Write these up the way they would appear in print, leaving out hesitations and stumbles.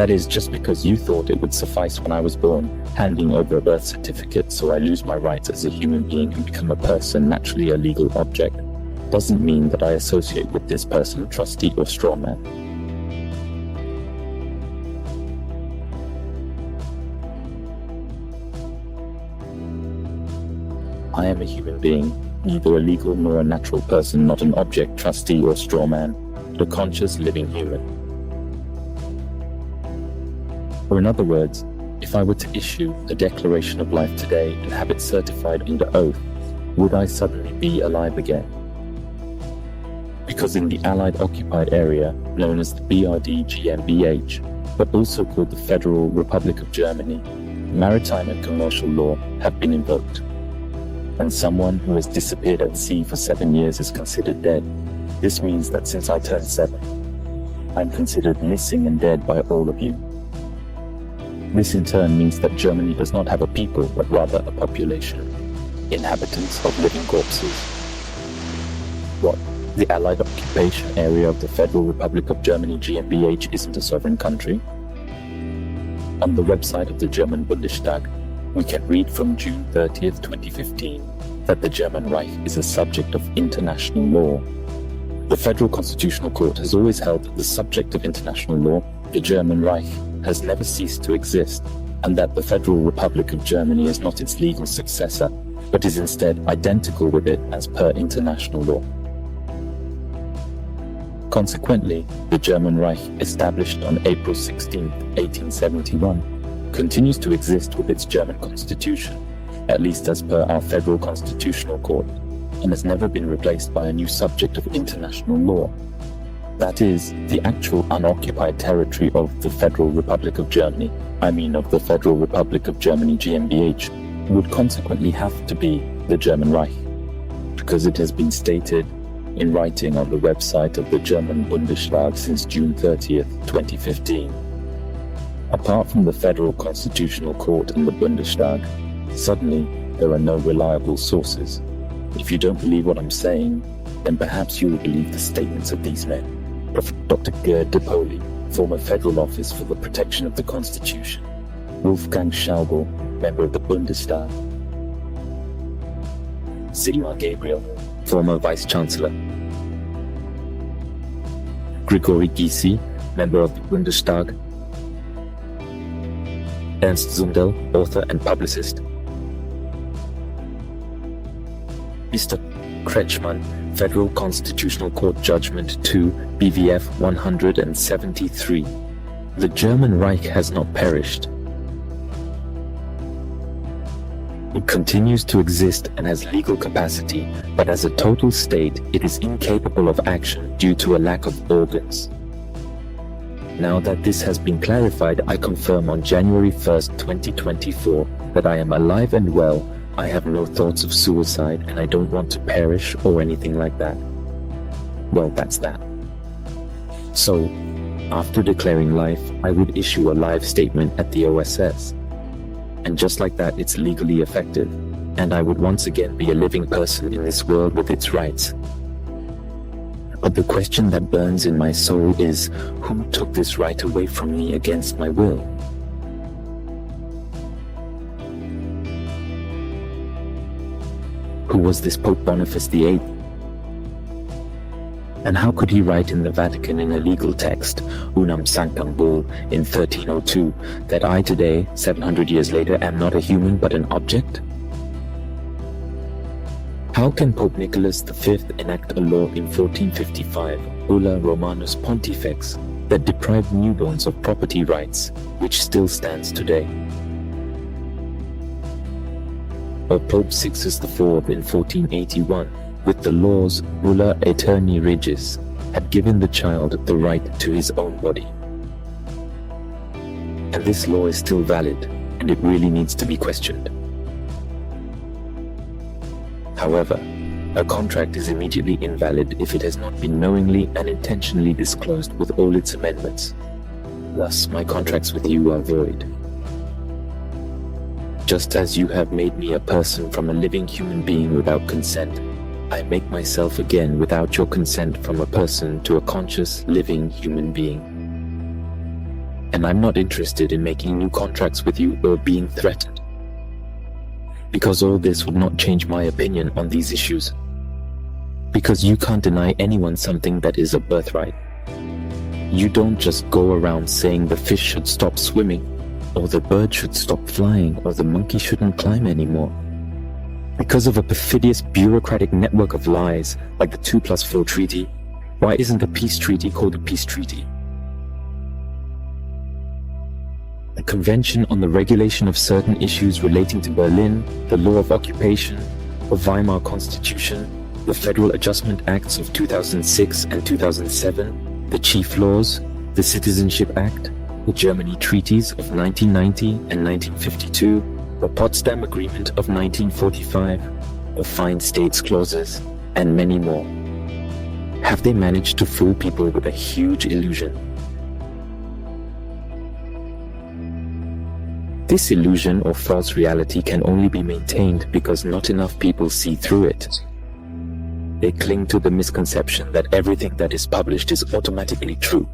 That is, just because you thought it would suffice when I was born, handing over a birth certificate so I lose my rights as a human being and become a person, naturally a legal object, doesn't mean that I associate with this person, trustee or straw man. I am a human being, neither a legal nor a natural person, not an object, trustee or straw man, but a conscious living human. Or in other words, if I were to issue a declaration of life today and have it certified under oath, would I suddenly be alive again? Because in the Allied occupied area, known as the BRD GmbH, but also called the Federal Republic of Germany, maritime and commercial law have been invoked. And someone who has disappeared at sea for 7 years is considered dead. This means that since I turned 7, I'm considered missing and dead by all of you. This in turn means that Germany does not have a people, but rather a population, inhabitants of living corpses. What? The Allied occupation area of the Federal Republic of Germany GmbH isn't a sovereign country? On the website of the German Bundestag, we can read from June 30th, 2015, that the German Reich is a subject of international law. The Federal Constitutional Court has always held that the subject of international law, the German Reich, has never ceased to exist, and that the Federal Republic of Germany is not its legal successor, but is instead identical with it as per international law. Consequently, the German Reich, established on April 16, 1871, continues to exist with its German constitution, at least as per our Federal Constitutional Court, and has never been replaced by a new subject of international law. That is, the actual unoccupied territory of the Federal Republic of Germany, of the Federal Republic of Germany GmbH, would consequently have to be the German Reich, because it has been stated in writing on the website of the German Bundestag since June 30th, 2015. Apart from the Federal Constitutional Court and the Bundestag, suddenly there are no reliable sources. If you don't believe what I'm saying, then perhaps you will believe the statements of these men. Dr. Gerd de Poli, former Federal Office for the Protection of the Constitution. Wolfgang Schäuble, member of the Bundestag. Sigmar Gabriel, former Vice-Chancellor. Grigori Gysi, member of the Bundestag. Ernst Zundel, author and publicist. Mr. Kretschmann, Federal Constitutional Court Judgment 2, BVF 173. The German Reich has not perished. It continues to exist and has legal capacity, but as a total state, it is incapable of action due to a lack of organs. Now that this has been clarified, I confirm on January 1st, 2024, that I am alive and well, I have no thoughts of suicide, and I don't want to perish or anything like that. Well, that's that. So, after declaring life, I would issue a live statement at the OSS. And just like that, it's legally effective, and I would once again be a living person in this world with its rights. But the question that burns in my soul is, who took this right away from me against my will? Who was this Pope Boniface VIII? And how could he write in the Vatican in a legal text, Unam Sanctam Bull, in 1302, that I today, 700 years later, am not a human but an object? How can Pope Nicholas V enact a law in 1455, Bulla Romanus Pontifex, that deprived newborns of property rights, which still stands today? Or Pope Sixtus IV in 1481, with the laws Bulla Aeterni Regis, had given the child the right to his own body. And this law is still valid, and it really needs to be questioned. However, a contract is immediately invalid if it has not been knowingly and intentionally disclosed with all its amendments. Thus, my contracts with you are void. Just as you have made me a person from a living human being without consent, I make myself again without your consent from a person to a conscious, living human being. And I'm not interested in making new contracts with you or being threatened. Because all this would not change my opinion on these issues. Because you can't deny anyone something that is a birthright. You don't just go around saying the fish should stop swimming, or the bird should stop flying, or the monkey shouldn't climb anymore. Because of a perfidious bureaucratic network of lies, like the 2+4 treaty, why isn't the peace treaty called a peace treaty? The Convention on the Regulation of Certain Issues Relating to Berlin, the Law of Occupation, the Weimar Constitution, the Federal Adjustment Acts of 2006 and 2007, the Chief Laws, the Citizenship Act, the Germany Treaties of 1990 and 1952, the Potsdam Agreement of 1945, the Fine States Clauses, and many more. Have they managed to fool people with a huge illusion? This illusion or false reality can only be maintained because not enough people see through it. They cling to the misconception that everything that is published is automatically true.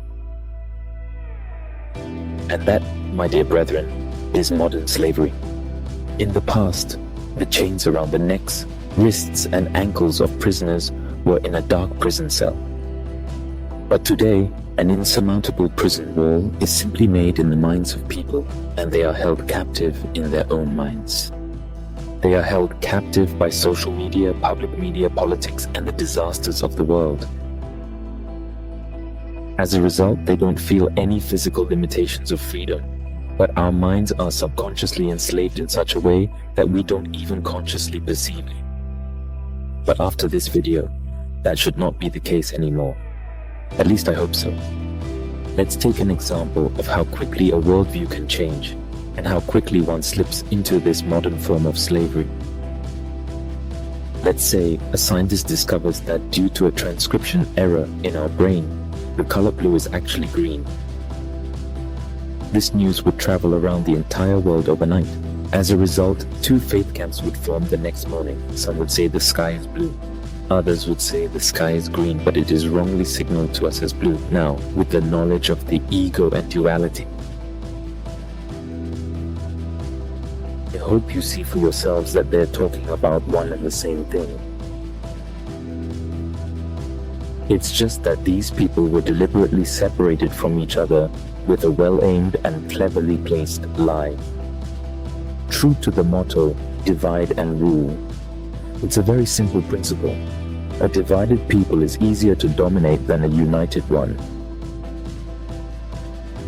And that, my dear brethren, is modern slavery. In the past, the chains around the necks, wrists, and ankles of prisoners were in a dark prison cell. But today, an insurmountable prison wall is simply made in the minds of people, and they are held captive in their own minds. They are held captive by social media, public media, politics, and the disasters of the world. As a result, they don't feel any physical limitations of freedom, but our minds are subconsciously enslaved in such a way that we don't even consciously perceive it. But after this video, that should not be the case anymore. At least I hope so. Let's take an example of how quickly a worldview can change and how quickly one slips into this modern form of slavery. Let's say a scientist discovers that due to a transcription error in our brain, the color blue is actually green. This news would travel around the entire world overnight. As a result, two faith camps would form the next morning. Some would say the sky is blue. Others would say the sky is green, but it is wrongly signaled to us as blue. Now, with the knowledge of the ego and duality, I hope you see for yourselves that they're talking about one and the same thing. It's just that these people were deliberately separated from each other with a well-aimed and cleverly placed lie. True to the motto, divide and rule, it's a very simple principle. A divided people is easier to dominate than a united one.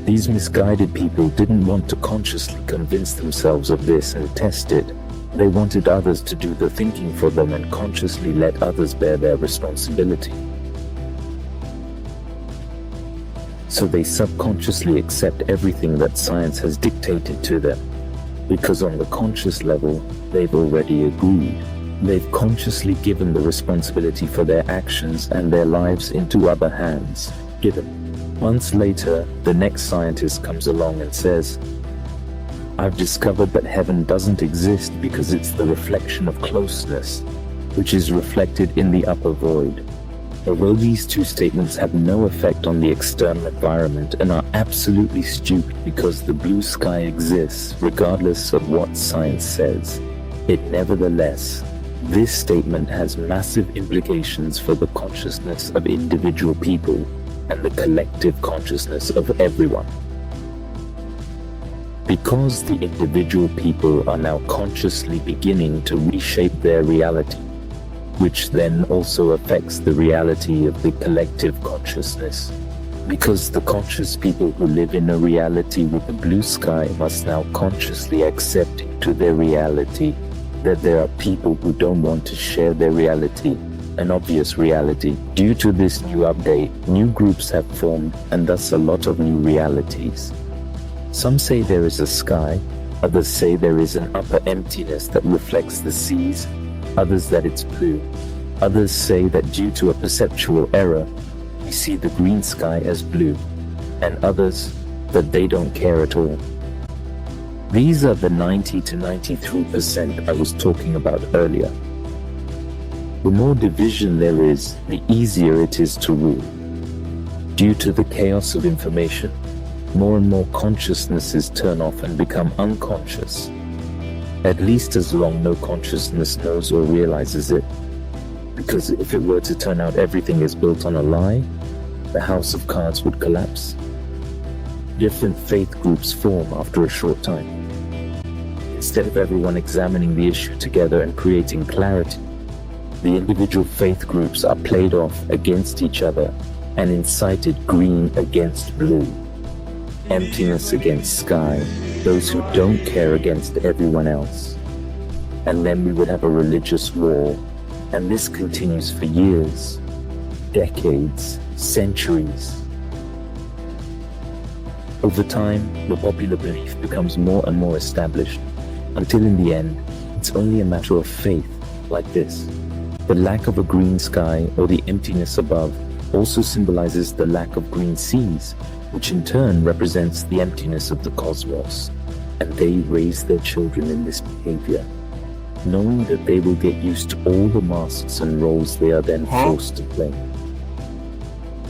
These misguided people didn't want to consciously convince themselves of this and test it. They wanted others to do the thinking for them and consciously let others bear their responsibility. So they subconsciously accept everything that science has dictated to them, because on the conscious level, they've already agreed. They've consciously given the responsibility for their actions and their lives into other hands. Months later, the next scientist comes along and says, I've discovered that heaven doesn't exist because it's the reflection of closeness, which is reflected in the upper void. Although these two statements have no effect on the external environment and are absolutely stupid because the blue sky exists regardless of what science says, it nevertheless, this statement has massive implications for the consciousness of individual people and the collective consciousness of everyone. Because the individual people are now consciously beginning to reshape their reality, which then also affects the reality of the collective consciousness. Because the conscious people who live in a reality with the blue sky must now consciously accept into their reality that there are people who don't want to share their reality, an obvious reality. Due to this new update, new groups have formed and thus a lot of new realities. Some say there is a sky, others say there is an upper emptiness that reflects the seas, others that it's blue. Others say that due to a perceptual error, we see the green sky as blue, and others that they don't care at all. These are the 90 to 93% I was talking about earlier. The more division there is, the easier it is to rule. Due to the chaos of information, more and more consciousnesses turn off and become unconscious, at least as long no consciousness knows or realizes it. Because if it were to turn out everything is built on a lie, the house of cards would collapse. Different faith groups form after a short time. Instead of everyone examining the issue together and creating clarity, the individual faith groups are played off against each other and incited green against blue, emptiness against sky, those who don't care against everyone else. And then we would have a religious war, and this continues for years, decades, centuries. Over time, the popular belief becomes more and more established, until in the end, it's only a matter of faith, like this. The lack of a green sky or the emptiness above also symbolizes the lack of green seas, which in turn represents the emptiness of the cosmos. And they raise their children in this behavior, knowing that they will get used to all the masks and roles they are then forced to play.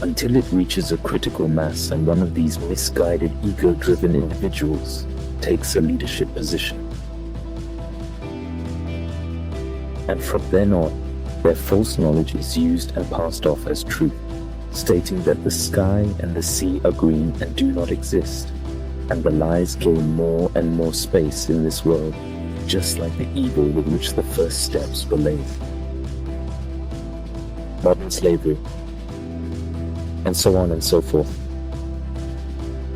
Until it reaches a critical mass and one of these misguided, ego-driven individuals takes a leadership position. And from then on, their false knowledge is used and passed off as truth, stating that the sky and the sea are green and do not exist, and the lies gain more and more space in this world, just like the evil with which the first steps were laid. Modern slavery, and so on and so forth.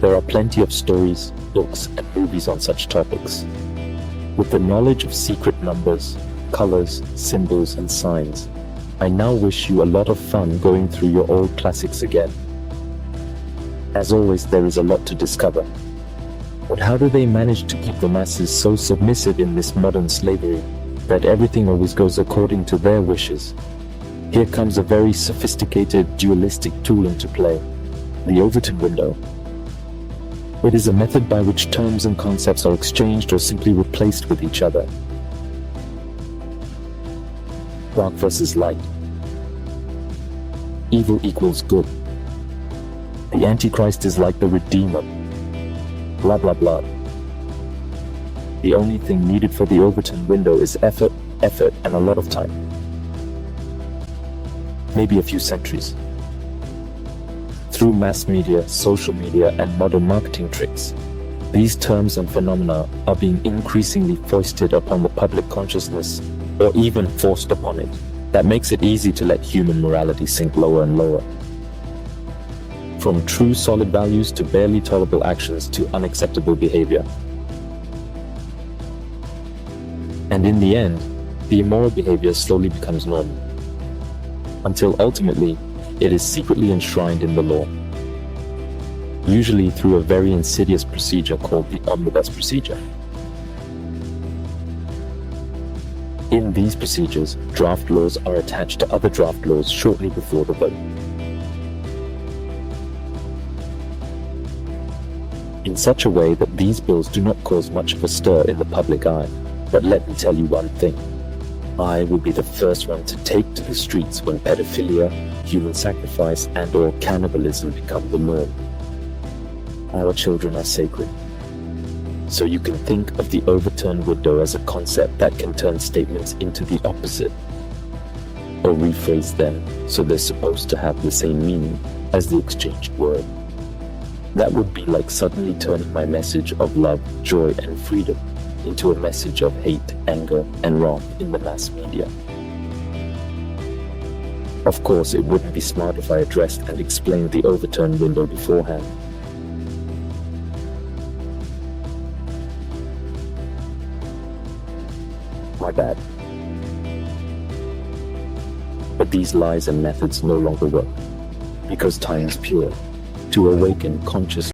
There are plenty of stories, books, and movies on such topics. With the knowledge of secret numbers, colors, symbols, and signs, I now wish you a lot of fun going through your old classics again. As always, there is a lot to discover. But how do they manage to keep the masses so submissive in this modern slavery that everything always goes according to their wishes? Here comes a very sophisticated dualistic tool into play, the Overton window. It is a method by which terms and concepts are exchanged or simply replaced with each other. Dark versus light. Evil equals good. The Antichrist is like the Redeemer. Blah blah blah. The only thing needed for the Overton window is effort, and a lot of time. Maybe a few centuries. Through mass media, social media, and modern marketing tricks, these terms and phenomena are being increasingly foisted upon the public consciousness, or even forced upon it. That makes it easy to let human morality sink lower and lower. From true solid values to barely tolerable actions to unacceptable behavior. And in the end, the immoral behavior slowly becomes normal, until ultimately it is secretly enshrined in the law, usually through a very insidious procedure called the omnibus procedure. In these procedures, draft laws are attached to other draft laws shortly before the vote. In such a way that these bills do not cause much of a stir in the public eye. But let me tell you one thing. I will be the first one to take to the streets when pedophilia, human sacrifice, and/or cannibalism become the norm. Our children are sacred. So you can think of the overturned window as a concept that can turn statements into the opposite, or rephrase them so they're supposed to have the same meaning as the exchanged word. That would be like suddenly turning my message of love, joy, and freedom into a message of hate, anger, and wrong in the mass media. Of course, it wouldn't be smart if I addressed and explained the overturned window beforehand. My bad. But these lies and methods no longer work, because time is pure. To awaken consciousness